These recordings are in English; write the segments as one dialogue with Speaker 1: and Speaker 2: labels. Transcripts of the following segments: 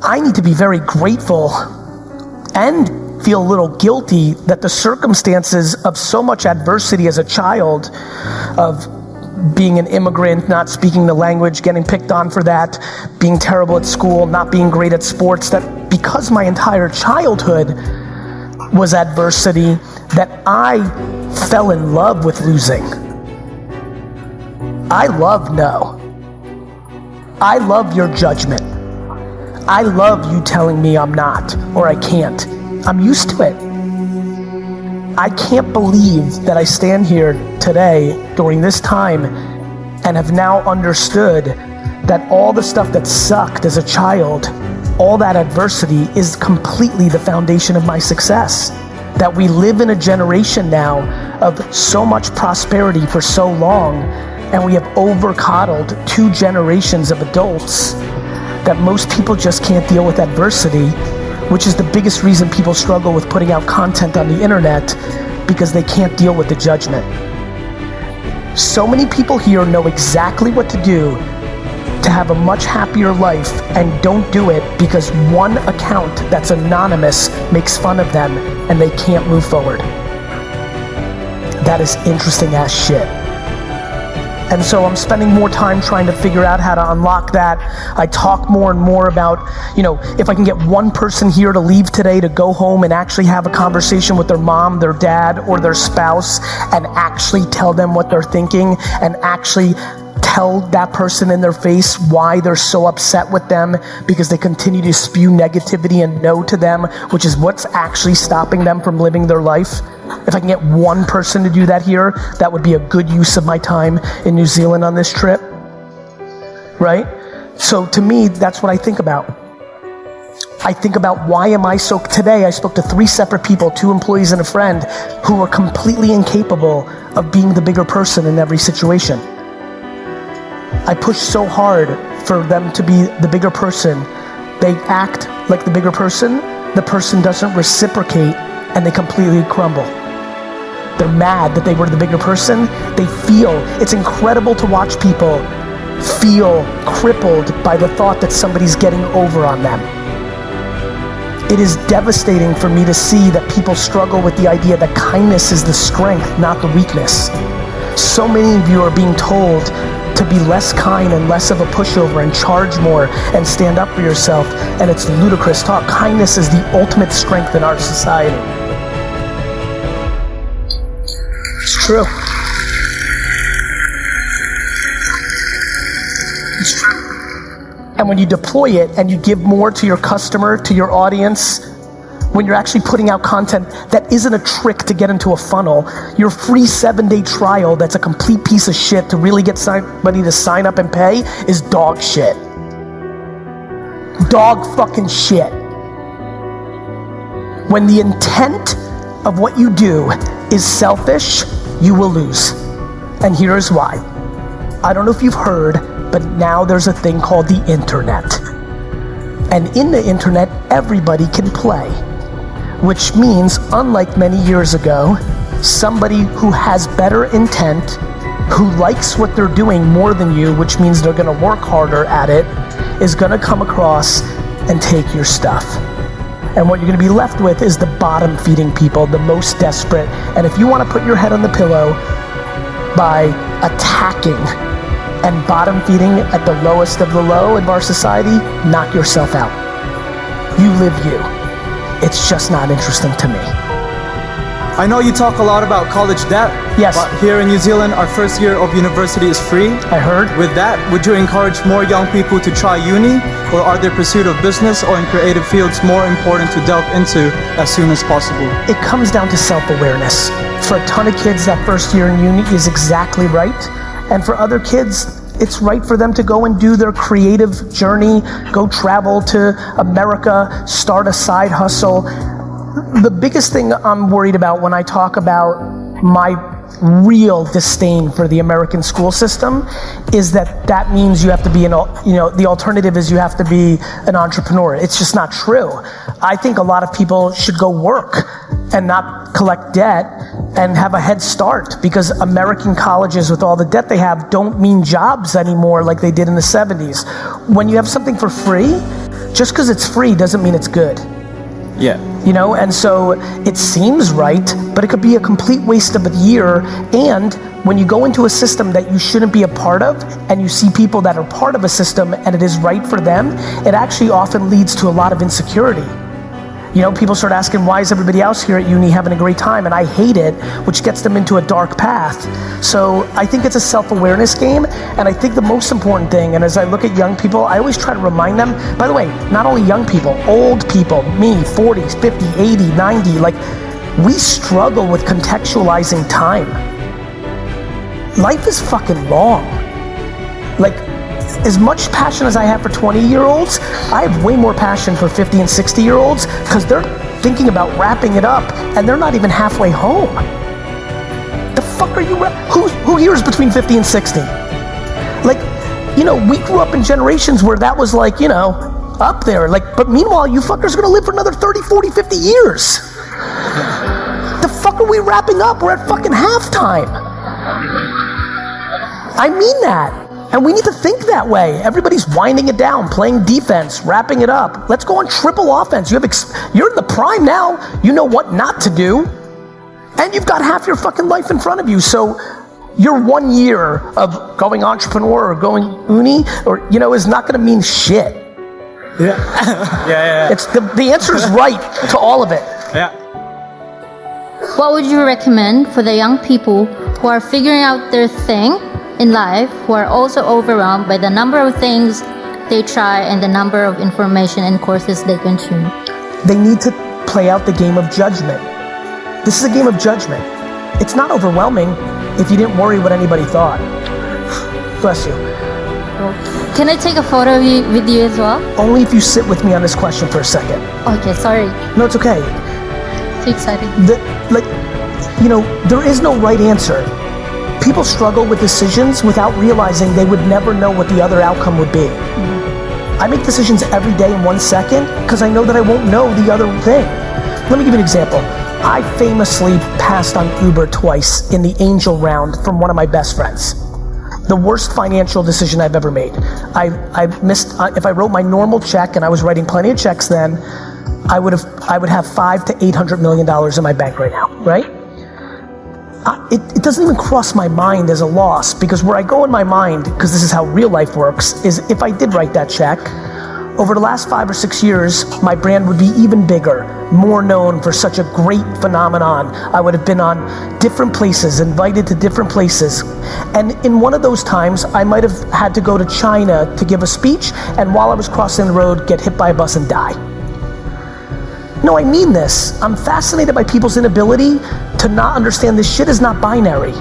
Speaker 1: I need to be very grateful and feel a little guilty that the circumstances of so much adversity as a child, of being an immigrant, not speaking the language, getting picked on for that, being terrible at school, not being great at sports, that because my entire childhood was adversity, that I fell in love with losing. I love no. I love your judgment. I love you telling me I'm not, or I can't. I'm used to it. I can't believe that I stand here today during this time and have now understood that all the stuff that sucked as a child, all that adversity is completely the foundation of my success. That we live in a generation now of so much prosperity for so long, and we have over-coddled 2 generations of adults that most people just can't deal with adversity, which is the biggest reason people struggle with putting out content on the internet, because they can't deal with the judgment. So many people here know exactly what to do to have a much happier life and don't do it because one account that's anonymous makes fun of them and they can't move forward. That is interesting ass shit. And so I'm spending more time trying to figure out how to unlock that. I talk more and more about, if I can get one person here to leave today to go home and actually have a conversation with their mom, their dad, or their spouse, and actually tell them what they're thinking, and actually tell that person in their face why they're so upset with them because they continue to spew negativity and no to them, which is what's actually stopping them from living their life. If I can get one person to do that here, that would be a good use of my time in New Zealand on this trip, right? So to me, that's what I think about. I think about why am I so, today I spoke to 3 separate people, 2 employees and a friend, who were completely incapable of being the bigger person in every situation. I push so hard for them to be the bigger person. They act like the bigger person, the person doesn't reciprocate, and they completely crumble. They're mad that they were the bigger person. They feel, it's incredible to watch people feel crippled by the thought that somebody's getting over on them. It is devastating for me to see that people struggle with the idea that kindness is the strength, not the weakness. So many of you are being told to be less kind and less of a pushover and charge more and stand up for yourself, and it's ludicrous talk. Kindness is the ultimate strength in our society. It's true. It's true. And when you deploy it and you give more to your customer, to your audience, when you're actually putting out content that isn't a trick to get into a funnel, your free 7-day trial that's a complete piece of shit to really get somebody to sign up and pay is dog shit. Dog fucking shit. When the intent of what you do is selfish, you will lose. And here's why. I don't know if you've heard, but now there's a thing called the internet. And in the internet, everybody can play. Which means, unlike many years ago, somebody who has better intent, who likes what they're doing more than you, which means they're gonna work harder at it, is gonna come across and take your stuff. And what you're gonna be left with is the bottom feeding people, the most desperate. And if you wanna put your head on the pillow by attacking and bottom feeding at the lowest of the low in our society, knock yourself out. You live you. It's just not interesting to me.
Speaker 2: I know you talk a lot about college debt.
Speaker 1: Yes.
Speaker 2: But here in New Zealand, our first year of university is free.
Speaker 1: I heard.
Speaker 2: With that, would you encourage more young people to try uni? Or are their pursuit of business or in creative fields more important to delve into as soon as possible?
Speaker 1: It comes down to self-awareness. For a ton of kids, that first year in uni is exactly right. And for other kids, it's right for them to go and do their creative journey, go travel to America, start a side hustle. The biggest thing I'm worried about when I talk about my real disdain for the American school system is that means you have to be the alternative is you have to be an entrepreneur. It's just not true. I think a lot of people should go work and not collect debt and have a head start, because American colleges with all the debt they have don't mean jobs anymore like they did in the 70s. When you have something for free, Just because it's free doesn't mean it's good.
Speaker 2: Yeah.
Speaker 1: You know, and so it seems right, but it could be a complete waste of a year. And when you go into a system that you shouldn't be a part of, and you see people that are part of a system and it is right for them, it actually often leads to a lot of insecurity. You know, people start asking, why is everybody else here at uni having a great time? And I hate it, which gets them into a dark path. So I think it's a self-awareness game. And I think the most important thing, and as I look at young people, I always try to remind them, by the way, not only young people, old people, me, 40s, 50, 80, 90, like, we struggle with contextualizing time. Life is fucking long. Like, as much passion as I have for 20-year-olds, I have way more passion for 50 and 60-year-olds because they're thinking about wrapping it up and they're not even halfway home. The fuck are you, who here is between 50 and 60? Like, you know, we grew up in generations where that was like, you know, up there. Like, but meanwhile, you fuckers are gonna live for another 30, 40, 50 years. The fuck are we wrapping up? We're at fucking halftime. I mean that. And we need to think that way. Everybody's winding it down, playing defense, wrapping it up. Let's go on triple offense. You're in the prime now. You know what not to do. And you've got half your fucking life in front of you. So your 1 year of going entrepreneur or going uni, or, you know, is not going to mean shit.
Speaker 2: Yeah.
Speaker 1: It's the answer is right to all of it.
Speaker 2: Yeah.
Speaker 3: What would you recommend for the young people who are figuring out their thing in life, who are also overwhelmed by the number of things they try and the number of information and courses they consume?
Speaker 1: They need to play out the game of judgment. This is a game of judgment. It's not overwhelming if you didn't worry what anybody thought. Bless you.
Speaker 3: Can I take a photo of you, with you as well?
Speaker 1: Only if you sit with me on this question for a second.
Speaker 3: Okay, sorry.
Speaker 1: No, it's okay.
Speaker 3: Too excited.
Speaker 1: There is no right answer. People struggle with decisions without realizing they would never know what the other outcome would be. I make decisions every day in 1 second because I know that I won't know the other thing. Let me give you an example. I famously passed on Uber twice in the angel round from one of my best friends. The worst financial decision I've ever made. I missed, if I wrote my normal check, and I was writing plenty of checks then, I would have $500 to $800 million in my bank right now, right? It doesn't even cross my mind as a loss, because where I go in my mind, because this is how real life works, is if I did write that check, over the last 5 or 6 years, my brand would be even bigger, more known for such a great phenomenon. I would have been on different places, invited to different places. And in one of those times, I might have had to go to China to give a speech, and while I was crossing the road, get hit by a bus and die. No, I mean this. I'm fascinated by people's inability to not understand this shit is not binary,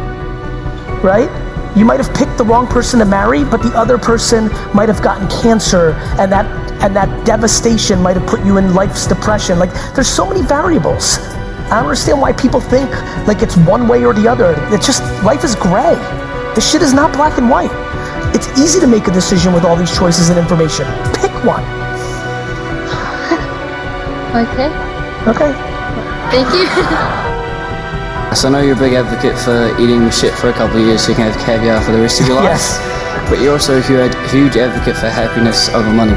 Speaker 1: right? You might have picked the wrong person to marry, but the other person might have gotten cancer, and that devastation might have put you in life's depression. Like, there's so many variables. I don't understand why people think like it's one way or the other. It's just, life is gray. This shit is not black and white. It's easy to make a decision with all these choices and information. Pick one.
Speaker 3: Okay. Thank you.
Speaker 4: So I know you're a big advocate for eating shit for a couple of years so you can have caviar for the rest of your life.
Speaker 1: Yes.
Speaker 4: But you're also a huge advocate for happiness over money.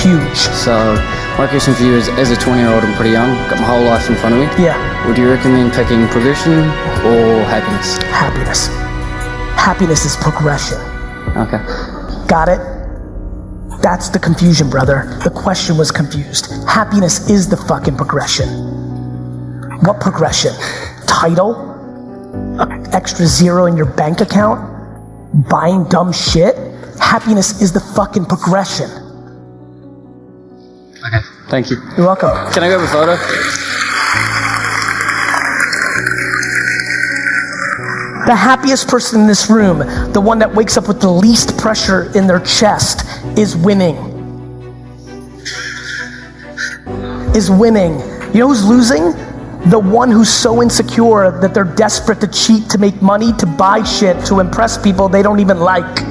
Speaker 1: Huge.
Speaker 4: So my question for you is, as a 20-year-old, I'm pretty young, got my whole life in front of me.
Speaker 1: Yeah.
Speaker 4: Would you recommend picking progression or happiness?
Speaker 1: Happiness. Happiness is progression.
Speaker 4: Okay.
Speaker 1: Got it? That's the confusion, brother. The question was confused. Happiness is the fucking progression. What progression? Title? Extra zero in your bank account? Buying dumb shit? Happiness is the fucking progression.
Speaker 4: Okay. Thank you.
Speaker 1: You're welcome.
Speaker 4: Can I grab a photo?
Speaker 1: The happiest person in this room, the one that wakes up with the least pressure in their chest, is winning. Is winning. You know who's losing? The one who's so insecure that they're desperate to cheat, to make money, to buy shit, to impress people they don't even like.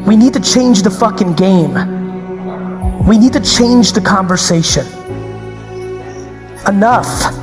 Speaker 1: We need to change the fucking game. We need to change the conversation. Enough.